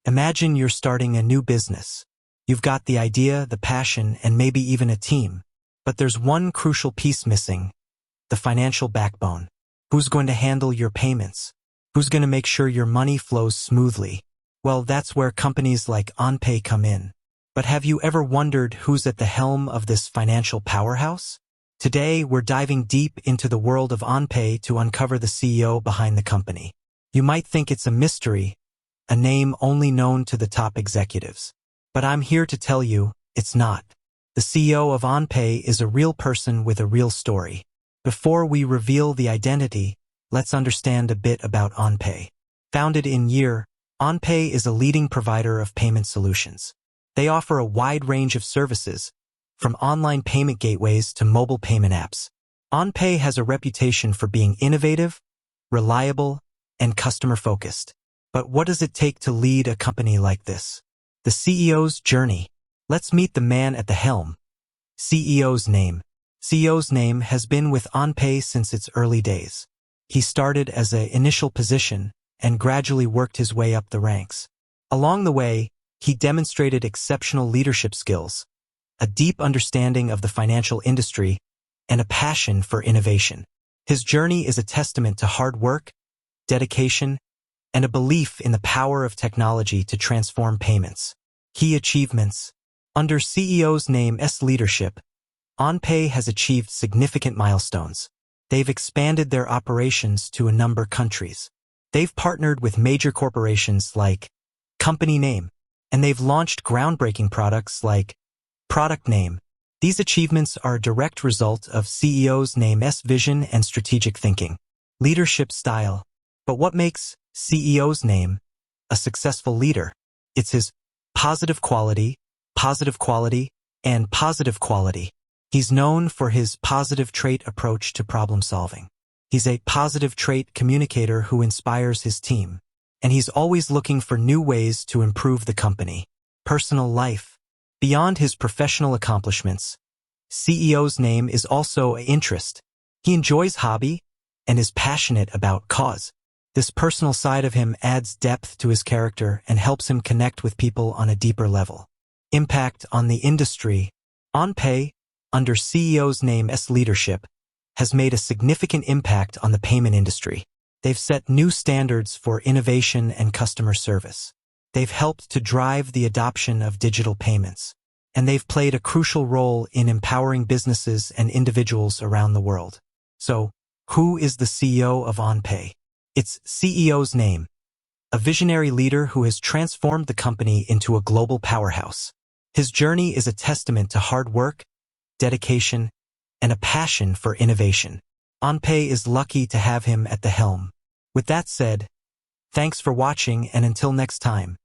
Imagine you're starting a new business. You've got the idea, the passion, and maybe even a team. But there's one crucial piece missing: the financial backbone. Who's going to handle your payments? Who's going to make sure your money flows smoothly? Well, that's where companies like OnPay come in. But have you ever wondered who's at the helm of this financial powerhouse? Today, we're diving deep into the world of OnPay to uncover the CEO behind the company. You might think it's a mystery, a name only known to the top executives. But I'm here to tell you, it's not. The CEO of OnPay is a real person with a real story. Before we reveal the identity, let's understand a bit about OnPay. Founded in year, OnPay is a leading provider of payment solutions. They offer a wide range of services, from online payment gateways to mobile payment apps. OnPay has a reputation for being innovative, reliable, and customer-focused. But what does it take to lead a company like this? The CEO's journey. Let's meet the man at the helm. CEO's name. CEO's name has been with OnPay since its early days. He started as an initial position and gradually worked his way up the ranks. Along the way, he demonstrated exceptional leadership skills, a deep understanding of the financial industry, and a passion for innovation. His journey is a testament to hard work, dedication, and a belief in the power of technology to transform payments. Key achievements. Under CEO's name's leadership, OnPay has achieved significant milestones. They've expanded their operations to a number of countries. They've partnered with major corporations like Company Name, and they've launched groundbreaking products like Product Name. These achievements are a direct result of CEO's name's vision and strategic thinking. Leadership style. But what makes CEO's name a successful leader? It's his positive quality, and positive quality. He's known for his positive trait approach to problem solving. He's a positive trait communicator who inspires his team, and he's always looking for new ways to improve the company. Personal life. Beyond his professional accomplishments, CEO's name is also an interest. He enjoys hobby and is passionate about cause. This personal side of him adds depth to his character and helps him connect with people on a deeper level. Impact on the industry. OnPay, under CEO's name's leadership, has made a significant impact on the payment industry. They've set new standards for innovation and customer service. They've helped to drive the adoption of digital payments, and they've played a crucial role in empowering businesses and individuals around the world. So, who is the CEO of OnPay? It's CEO's name, a visionary leader who has transformed the company into a global powerhouse. His journey is a testament to hard work, dedication, and a passion for innovation. OnPay is lucky to have him at the helm. With that said, thanks for watching, and until next time.